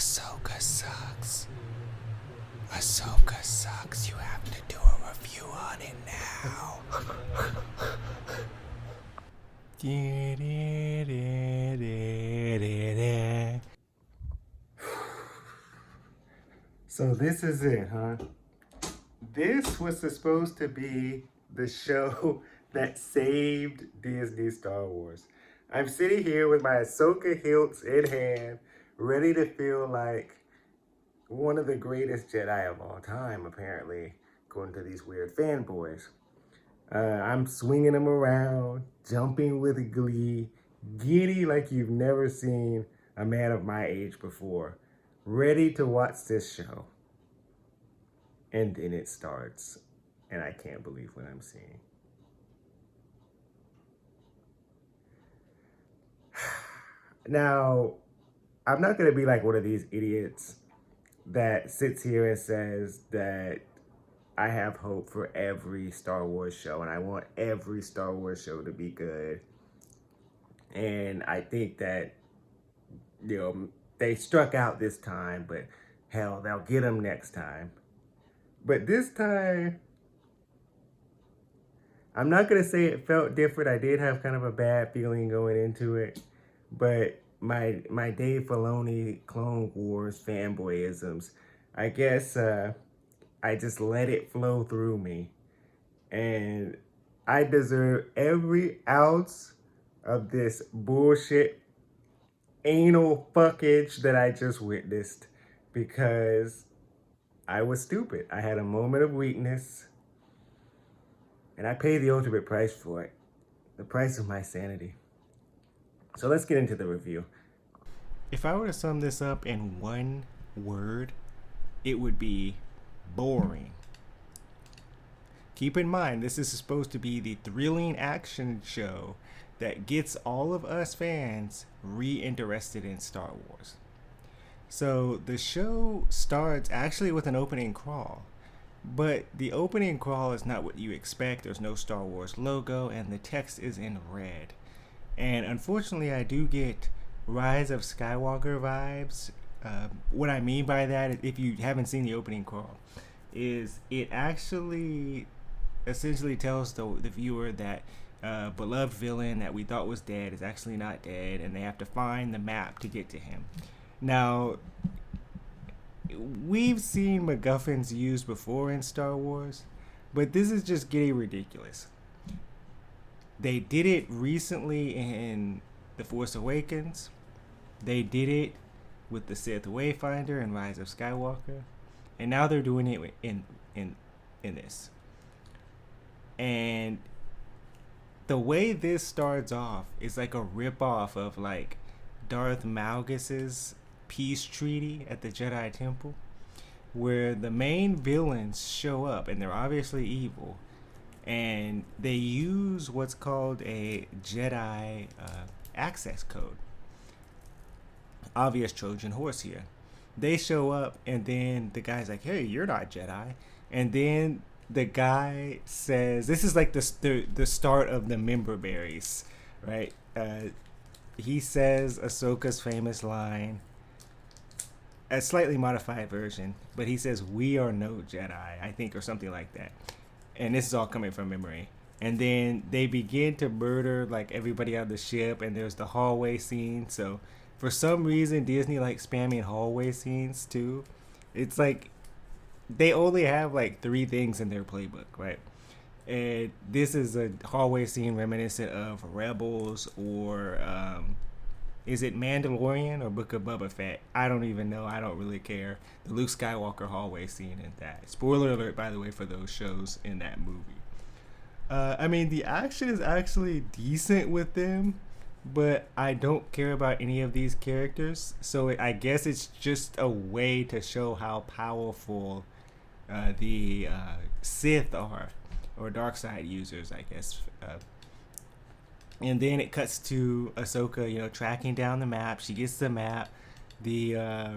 Ahsoka sucks. Ahsoka sucks. You have to do a review on it now. So this is it, huh? This was supposed to be the show that saved Disney Star Wars. I'm sitting here with my Ahsoka hilts in hand, ready to feel like one of the greatest Jedi of all time, apparently, according to these weird fanboys. I'm swinging them around, jumping with glee, giddy like you've never seen a man of my age before, ready to watch this show. And then it starts, and I can't believe what I'm seeing. Now, I'm not going to be like one of these idiots that sits here and says that I have hope for every Star Wars show, and I want every Star Wars show to be good. And I think that, they struck out this time, but hell, they'll get them next time. But this time, I'm not going to say it felt different. I did have kind of a bad feeling going into it. But my Dave Filoni Clone Wars fanboyisms, I guess I just let it flow through me. And I deserve every ounce of this bullshit anal fuckage that I just witnessed, because I was stupid. I had a moment of weakness, and I paid the ultimate price for it. The price of my sanity. So let's get into the review. If I were to sum this up in one word, it would be boring. Keep in mind, this is supposed to be the thrilling action show that gets all of us fans reinterested in Star Wars. So the show starts actually with an opening crawl. But the opening crawl is not what you expect. There's no Star Wars logo, and the text is in red. And unfortunately, I do get Rise of Skywalker vibes. What I mean by that, if you haven't seen the opening crawl, is it actually essentially tells the viewer that beloved villain that we thought was dead is actually not dead, and they have to find the map to get to him. Now, we've seen MacGuffins used before in Star Wars, but this is just getting ridiculous. They did it recently in The Force Awakens. They did it with the Sith Wayfinder and Rise of Skywalker, and now they're doing it in this. And the way this starts off is like a ripoff of like Darth Malgus's peace treaty at the Jedi Temple, where the main villains show up and they're obviously evil, and they use what's called a Jedi access code. Obvious Trojan horse here. They show up, and then the guy's like, "Hey, you're not Jedi," and then the guy says, "This is like the start of the member berries, right?" He says Ahsoka's famous line, a slightly modified version, but he says, "We are no Jedi," I think, or something like that. And this is all coming from memory. And then they begin to murder like everybody on the ship, and there's the hallway scene. So for some reason, Disney likes spamming hallway scenes too. It's like they only have like 3 things in their playbook, right? And this is a hallway scene reminiscent of Rebels, or is it Mandalorian or Book of Boba Fett? I don't even know. I don't really care. The Luke Skywalker hallway scene in that. Spoiler alert, by the way, for those shows in that movie. I mean, the action is actually decent with them, but I don't care about any of these characters. So I guess it's just a way to show how powerful the Sith are, or dark side users, I guess. And then it cuts to Ahsoka, tracking down the map. She gets the map. The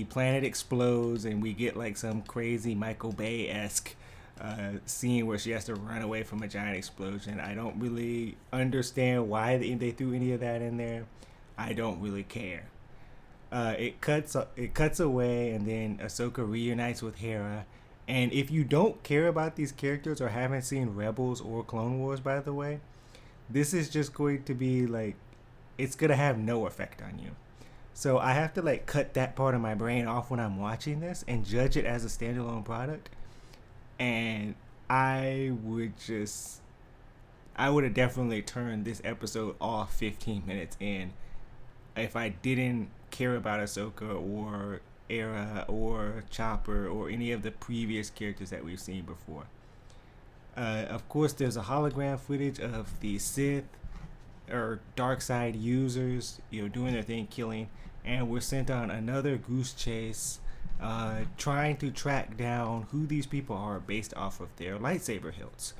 planet explodes, and we get like some crazy Michael Bay-esque scene where she has to run away from a giant explosion. I don't really understand why they threw any of that in there. I don't really care. It cuts away, and then Ahsoka reunites with Hera. And if you don't care about these characters or haven't seen Rebels or Clone Wars, by the way, this is just going to be like, it's gonna have no effect on you. So I have to like cut that part of my brain off when I'm watching this and judge it as a standalone product. And I would have definitely turned this episode off 15 minutes in if I didn't care about Ahsoka or Era or Chopper or any of the previous characters that we've seen before. Of course, there's a hologram footage of the Sith or dark side users, doing their thing, killing, and we're sent on another goose chase, trying to track down who these people are based off of their lightsaber hilts.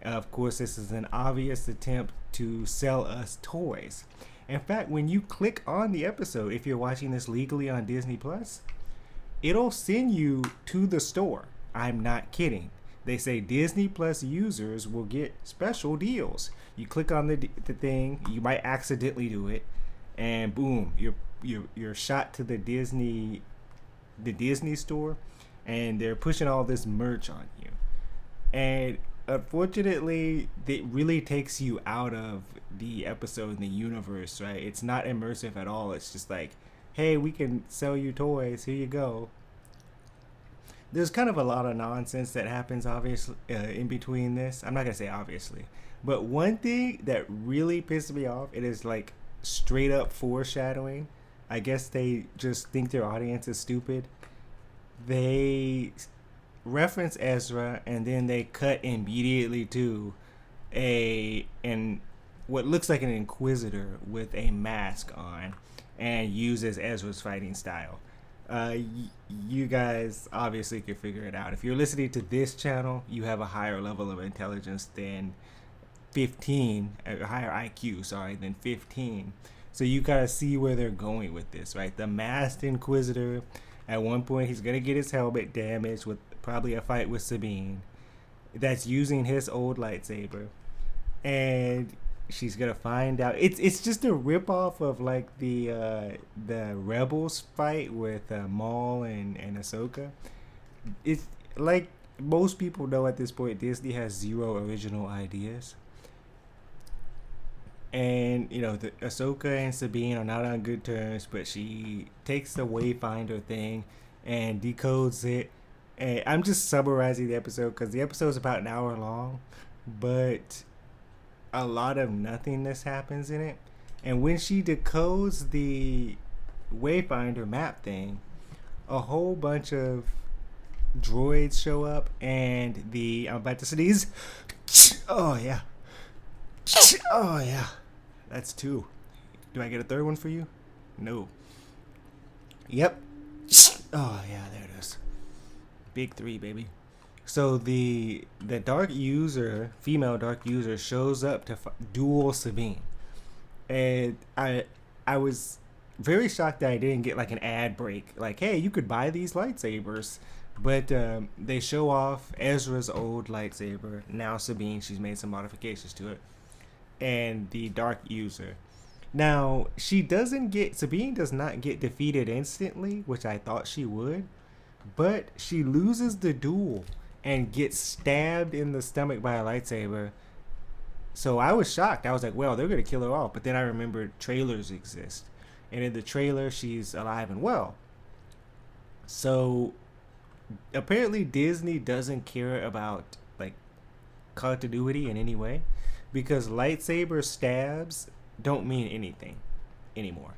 Of course, this is an obvious attempt to sell us toys. In fact, when you click on the episode, if you're watching this legally on Disney Plus, it'll send you to the store. I'm not kidding. They say Disney Plus users will get special deals. You click on the thing, you might accidentally do it, and boom, you're shot to the Disney store, and they're pushing all this merch on you. And unfortunately, it really takes you out of the episode and the universe, right? It's not immersive at all. It's just like, hey, we can sell you toys. Here you go. There's kind of a lot of nonsense that happens, obviously, in between this. I'm not going to say obviously. But one thing that really pissed me off, it is like straight up foreshadowing. I guess they just think their audience is stupid. They reference Ezra, and then they cut immediately to what looks like an Inquisitor with a mask on, and uses Ezra's fighting style. You guys obviously can figure it out. If you're listening to this channel, you have a higher level of intelligence than 15, a higher IQ, than 15. So you gotta see where they're going with this, right? The masked Inquisitor, at one point he's gonna get his helmet damaged with probably a fight with Sabine that's using his old lightsaber, and she's gonna find out it's just a ripoff of like the Rebels fight with Maul and Ahsoka. It's like most people know at this point, Disney has zero original ideas. And the Ahsoka and Sabine are not on good terms, but she takes the Wayfinder thing and decodes it. And I'm just summarizing the episode because the episode's about an hour long, but a lot of nothingness happens in it. And when she decodes the Wayfinder map thing, a whole bunch of droids show up, and I'm about to sneeze. Oh yeah. Oh yeah. That's 2. Do I get a third one for you? No. Yep. Oh yeah, there it is. Big 3, baby. So the dark user, female dark user, shows up to duel Sabine, and I was very shocked that I didn't get like an ad break, like, hey, you could buy these lightsabers. But they show off Ezra's old lightsaber. Now Sabine, she's made some modifications to it, and the dark user. Now Sabine does not get defeated instantly, which I thought she would, but she loses the duel and gets stabbed in the stomach by a lightsaber. So I was shocked. I was like, well, they're going to kill her off. But then I remembered trailers exist. And in the trailer, she's alive and well. So apparently Disney doesn't care about like continuity in any way, because lightsaber stabs don't mean anything anymore.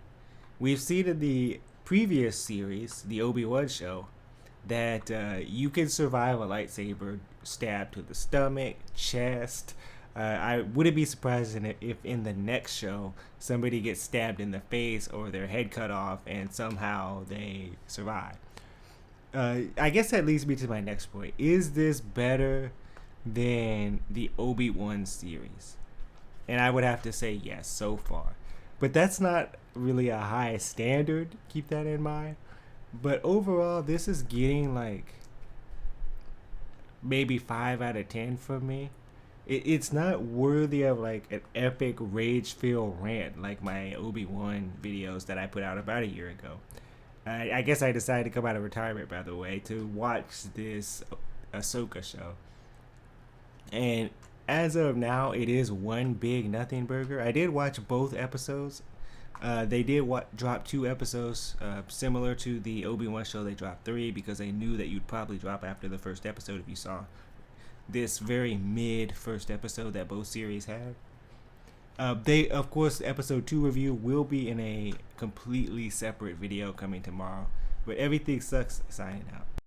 We've seen in the previous series, the Obi Wan show, that you can survive a lightsaber stab to the stomach, chest. I wouldn't be surprised if in the next show somebody gets stabbed in the face or their head cut off and somehow they survive. I guess that leads me to my next point. Is this better than the Obi Wan series? And I would have to say yes so far. But that's not really a high standard. Keep that in mind. But overall, this is getting like maybe 5 out of 10 for me. it's not worthy of like an epic rage-filled rant like my Obi Wan videos that I put out about a year ago. I guess I decided to come out of retirement, by the way, to watch this Ahsoka show. And as of now, it is one big nothing burger. I did watch both episodes. They did drop 2 episodes, similar to the Obi-Wan show. They dropped 3 because they knew that you'd probably drop after the first episode if you saw this very mid first episode that both series had. They, of course, episode 2 review will be in a completely separate video coming tomorrow. But everything sucks signing out.